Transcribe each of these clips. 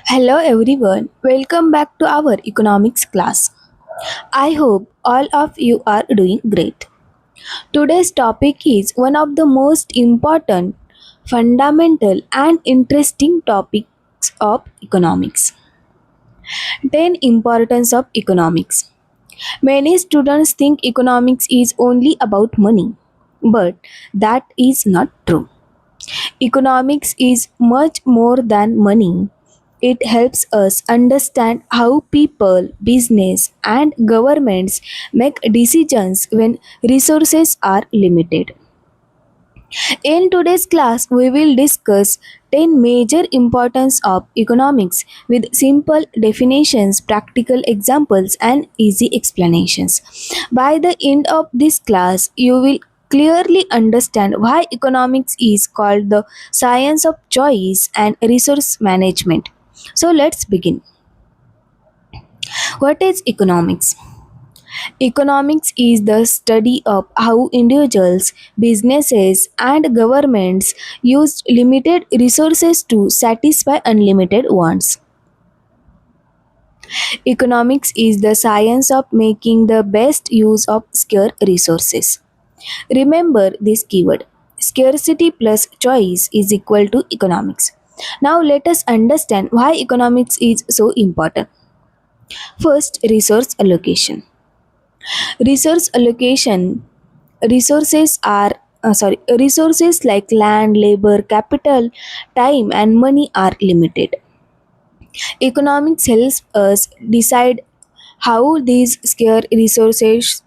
Hello everyone, welcome back to our economics class. I hope all of you are doing great. Today's topic is one of the most important, fundamental, and interesting topics of economics. 10 Importance of economics. Many students think economics is only about money, but that is not true. Economics is much more than money. It helps us understand how people, business, and governments make decisions when resources are limited. In today's class, we will discuss 10 major importance of economics with simple definitions, practical examples, and easy explanations. By the end of this class, you will clearly understand why economics is called the science of choice and resource management. So let's begin. What is economics? Economics is the study of how individuals, businesses, and governments use limited resources to satisfy unlimited wants. Economics is the science of making the best use of scarce resources. Remember this keyword: scarcity plus choice is equal to economics. Now let us understand why economics is so important. First, resource allocation. Resource allocation resources like land, labor, capital, time, and money are limited. Economics helps us decide how these scarce resources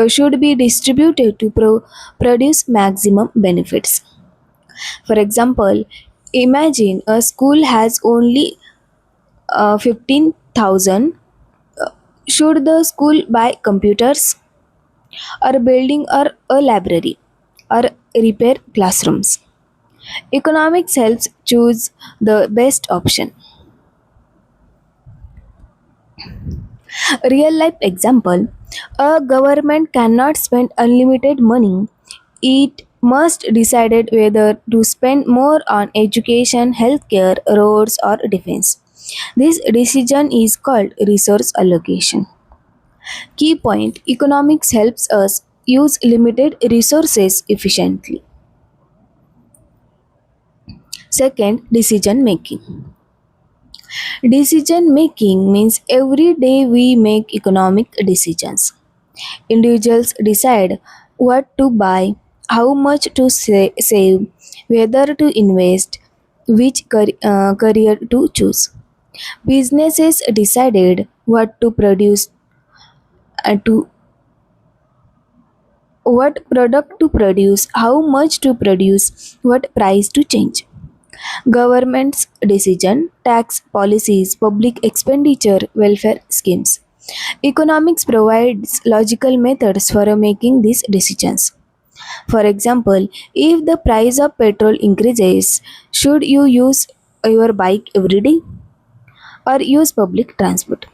should be distributed to produce maximum benefits. For example, imagine a school has only 15,000. Should the school buy computers, or building, or a library, or repair classrooms? Economics helps choose the best option. Real life example: a government cannot spend unlimited money. It must decide whether to spend more on education, healthcare, roads, or defense. This decision is called resource allocation. Key point: economics helps us use limited resources efficiently. Second, decision making. Decision making means every day we make economic decisions. Individuals decide what to buy, how much to save, whether to invest, which career to choose. Businesses decided what to produce and to what product to produce, how much to produce, what price to change. Government's decision, tax policies, public expenditure, welfare schemes. Economics provides logical methods for making these decisions. For example, if the price of petrol increases, should you use your bike every day or use public transport?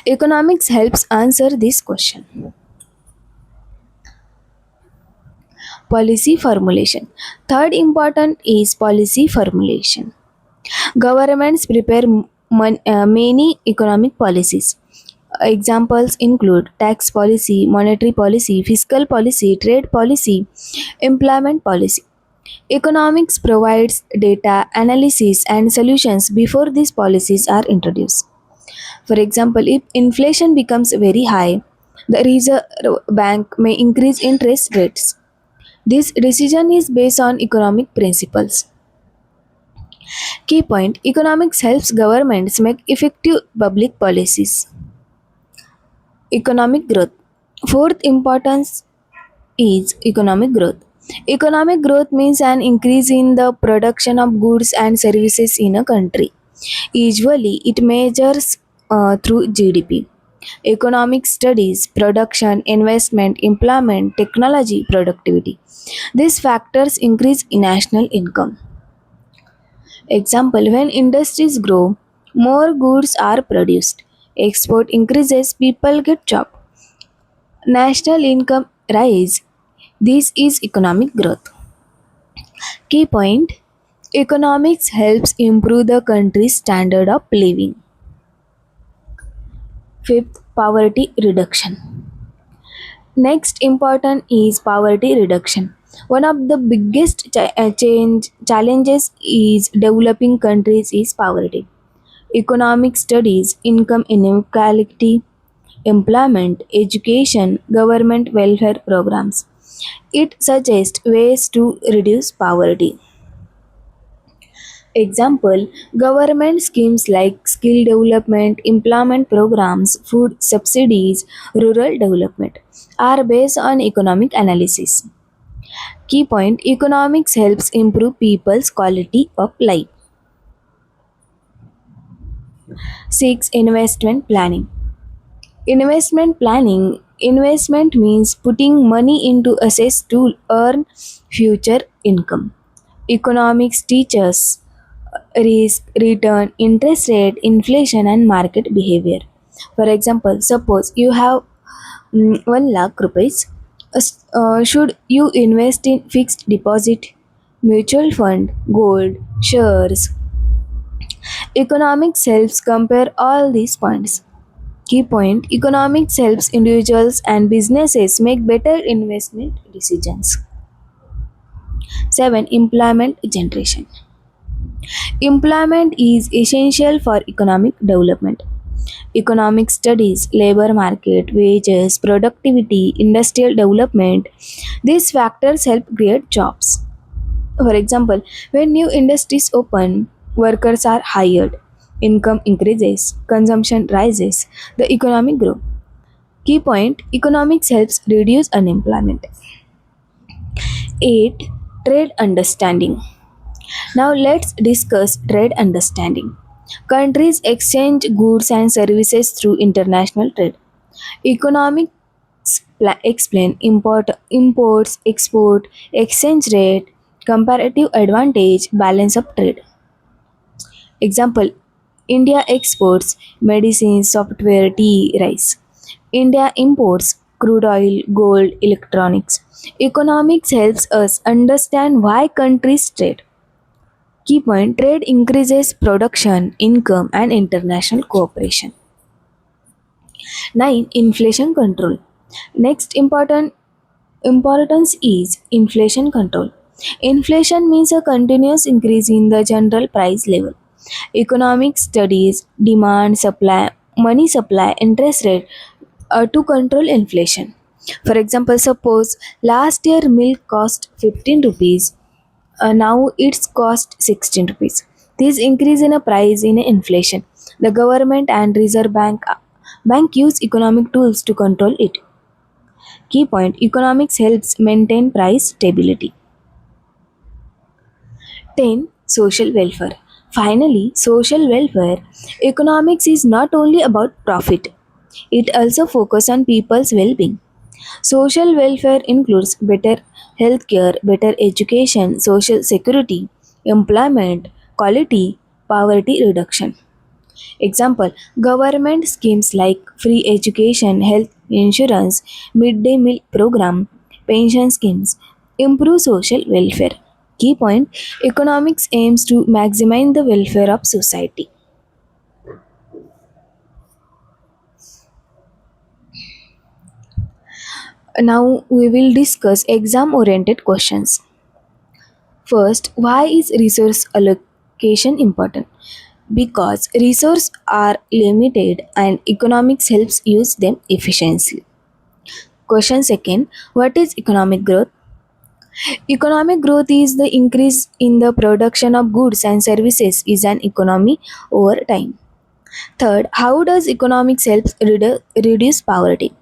Economics helps answer this question. Policy formulation. Third important is policy formulation. Governments prepare many economic policies. Examples include tax policy, monetary policy, fiscal policy, trade policy, employment policy. Economics provides data, analysis, and solutions before these policies are introduced. For example, if inflation becomes very high, the Reserve Bank may increase interest rates. This decision is based on economic principles. Key point: economics helps governments make effective public policies. Economic growth. Fourth importance is economic growth. Economic growth means an increase in the production of goods and services in a country. Usually, it measures through GDP. Economic studies production, investment, employment, technology, productivity. These factors increase national income. Example: when industries grow, more goods are produced. Export increases, people get job. National income rise. This is economic growth. Key point: Economics helps improve the country's standard of living. Fifth, poverty reduction. Next important is poverty reduction. One of the biggest challenges is developing countries is poverty. Economic studies, income inequality, employment, education, government welfare programs. It suggests ways to reduce poverty. Example, government schemes like skill development, employment programs, food subsidies, rural development are based on economic analysis. Key point, economics helps improve people's quality of life. 6. Investment planning. Investment means putting money into assets to earn future income. Economics teaches risk, return, interest rate, inflation, and market behavior. For example, suppose you have 1 lakh rupees. Should you invest in fixed deposit, mutual fund, gold, shares? Economics helps compare all these points. Key point, economics helps individuals and businesses make better investment decisions. 7. Employment generation. Employment is essential for economic development. Economic studies, labor market, wages, productivity, industrial development. These factors help create jobs. For example, when new industries open, workers are hired, income increases, consumption rises, the economic grows. Key point, economics helps reduce unemployment. 8. Trade understanding. Now let's discuss trade understanding. Countries exchange goods and services through international trade. Economics explain imports, export, exchange rate, comparative advantage, balance of trade. Example, India exports medicines, software, tea, rice. India imports crude oil, gold, electronics. Economics helps us understand why countries trade. Key point, trade increases production, income, and international cooperation. 9. Inflation control. Next important importance is inflation control. Inflation means a continuous increase in the general price level. Economic studies demand supply, money supply, interest rate to control inflation. For example, suppose last year milk cost 15 rupees, now it's cost 16 rupees. This increase in a price in inflation. The government and Reserve Bank use economic tools to control it. Key point, economics helps maintain price stability. 10. Social welfare. Finally, social welfare. Economics is not only about profit, it also focuses on people's well being. Social welfare includes better healthcare, better education, social security, employment, quality, poverty reduction. Example, government schemes like free education, health insurance, midday meal program, pension schemes improve social welfare. Key point, economics aims to maximize the welfare of society. Now we will discuss exam oriented questions. First, why is resource allocation important? Because resources are limited and economics helps use them efficiently. Question second, what is economic growth? Economic growth is the increase in the production of goods and services is an economy over time. Third, how does economics help reduce poverty?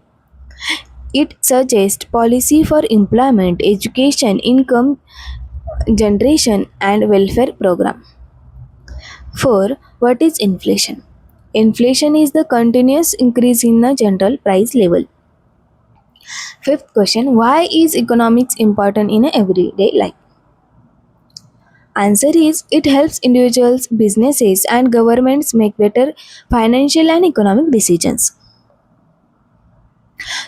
It suggests policy for employment, education, income generation and welfare program. 4. What is inflation? Inflation is the continuous increase in the general price level. Fifth question, why is economics important in everyday life? Answer is it helps individuals, businesses and governments make better financial and economic decisions.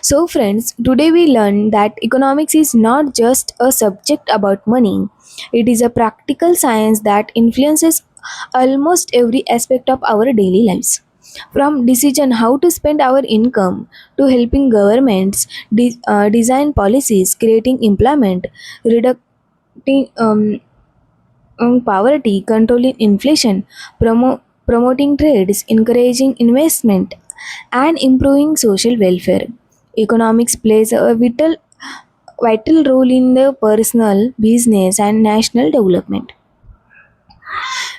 So, friends, today we learned that economics is not just a subject about money, it is a practical science that influences almost every aspect of our daily lives. From decision how to spend our income to helping governments design policies, creating employment, reducing poverty, controlling inflation, promoting trades, encouraging investment, and improving social welfare. Economics plays a vital role in the personal, business, and national development.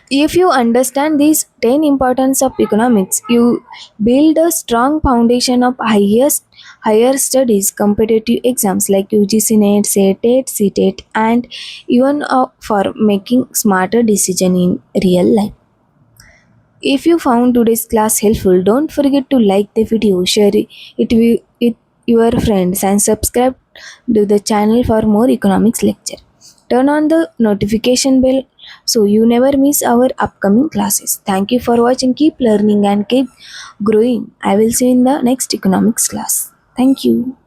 If you understand these 10 importance of economics, you build a strong foundation of higher studies, competitive exams like UGC NET, TET, CTET, and even for making smarter decision in real life. If you found today's class helpful, don't forget to like the video, share it your friends, and subscribe to the channel for more economics lecture. Turn on the notification bell so you never miss our upcoming classes. Thank you for watching. Keep learning and keep growing. I will see you in the next economics class. Thank you.